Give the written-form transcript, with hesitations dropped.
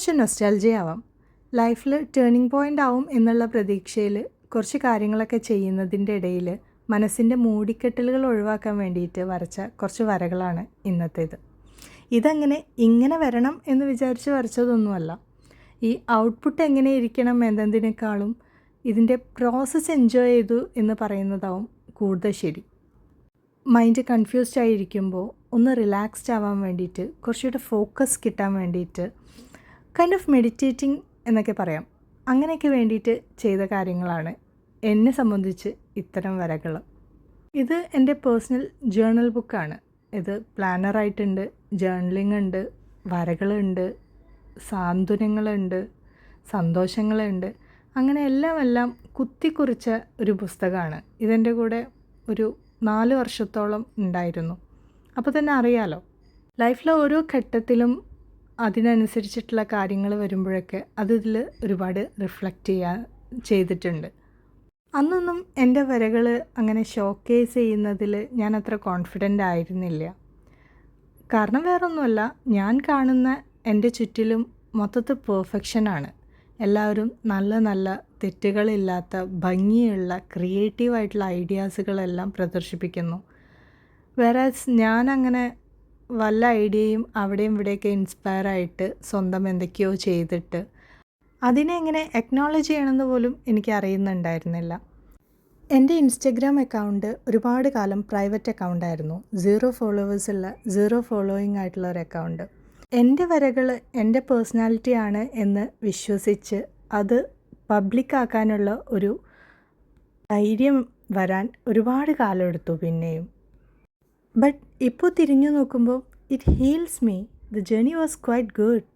കുറച്ച് നൊസ്റ്റാൾജിയ ആവാം. ലൈഫിൽ ടേണിംഗ് പോയിൻ്റ് ആവും എന്നുള്ള പ്രതീക്ഷയിൽ കുറച്ച് കാര്യങ്ങളൊക്കെ ചെയ്യുന്നതിൻ്റെ ഇടയിൽ മനസ്സിൻ്റെ മൂടിക്കെട്ടലുകൾ ഒഴിവാക്കാൻ വേണ്ടിയിട്ട് വരച്ച കുറച്ച് വരകളാണ് ഇന്നത്തേത്. ഇതങ്ങനെ ഇങ്ങനെ വരണം എന്ന് വിചാരിച്ച് വരച്ചതൊന്നുമല്ല. ഈ ഔട്ട്പുട്ട് എങ്ങനെ ഇരിക്കണം എന്നതിനേക്കാളും ഇതിൻ്റെ പ്രോസസ്സ് എൻജോയ് ചെയ്തു എന്ന് പറയുന്നതാവും കൂടുതൽ ശരി. മൈൻഡ് കൺഫ്യൂസ്ഡ് ആയിരിക്കുമ്പോൾ ഒന്ന് റിലാക്സ്ഡ് ആവാൻ വേണ്ടിയിട്ട്, കുറച്ചുകൂടെ ഫോക്കസ് കിട്ടാൻ വേണ്ടിയിട്ട്, കൈൻഡ് ഓഫ് മെഡിറ്റേറ്റിംഗ് എന്നൊക്കെ പറയാം. അങ്ങനെയൊക്കെ വേണ്ടിയിട്ട് ചെയ്ത കാര്യങ്ങളാണ് എന്നെ സംബന്ധിച്ച് ഇത്തരം വരകൾ. ഇത് എൻ്റെ പേഴ്സണൽ ജേർണൽ ബുക്കാണ്. ഇത് പ്ലാനറായിട്ടുണ്ട്, ജേർണലിംഗ് ഉണ്ട്, വരകളുണ്ട്, സാന്ത്വനങ്ങളുണ്ട്, സന്തോഷങ്ങളുണ്ട്. അങ്ങനെ എല്ലാം കുത്തിക്കുറിച്ച ഒരു പുസ്തകമാണ്. ഇതെൻ്റെ കൂടെ ഒരു 4 വർഷത്തോളം ഉണ്ടായിരുന്നു. അപ്പോൾ തന്നെ അറിയാലോ, ലൈഫിലെ ഓരോ ഘട്ടത്തിലും അതിനനുസരിച്ചിട്ടുള്ള കാര്യങ്ങൾ വരുമ്പോഴൊക്കെ അതിൽ ഒരുപാട് റിഫ്ലക്റ്റ് ചെയ്തിട്ടുണ്ട്. അന്നൊന്നും എൻ്റെ വരകൾ അങ്ങനെ ഷോക്കേസ് ചെയ്യുന്നതിൽ ഞാൻ അത്ര കോൺഫിഡൻ്റ് ആയിരുന്നില്ല. കാരണം വേറൊന്നുമല്ല, ഞാൻ കാണുന്ന എൻ്റെ ചുറ്റിലും മൊത്തത്തിൽ പെർഫെക്ഷനാണ്. എല്ലാവരും നല്ല തെറ്റുകളില്ലാത്ത ഭംഗിയുള്ള ക്രിയേറ്റീവായിട്ടുള്ള ഐഡിയാസുകളെല്ലാം പ്രദർശിപ്പിക്കുന്നു. വേറാസ് ഞാനങ്ങനെ വല്ല ഐഡിയയും അവിടെയും ഇവിടെയൊക്കെ ഇൻസ്പയറായിട്ട് സ്വന്തം എന്തൊക്കെയോ ചെയ്തിട്ട് അതിനെ എങ്ങനെ അക്നോളജ് ചെയ്യണമെന്ന് പോലും എനിക്ക് അറിയുന്നുണ്ടായിരുന്നില്ല. എൻ്റെ ഇൻസ്റ്റഗ്രാം അക്കൗണ്ട് ഒരുപാട് കാലം പ്രൈവറ്റ് അക്കൗണ്ടായിരുന്നു. 0 ഫോളോവേഴ്സുള്ള 0 ഫോളോയിങ് ആയിട്ടുള്ള ഒരു അക്കൗണ്ട്. എൻ്റെ വരകൾ എൻ്റെ പേഴ്സണാലിറ്റിയാണ് എന്ന് വിശ്വസിച്ച് അത് പബ്ലിക്കാക്കാനുള്ള ഒരു ധൈര്യം വരാൻ ഒരുപാട് കാലം എടുത്തു. പിന്നെയും ബട്ട് ഇപ്പോൾ തിരിഞ്ഞു നോക്കുമ്പോൾ it heels me. The journey was quite good.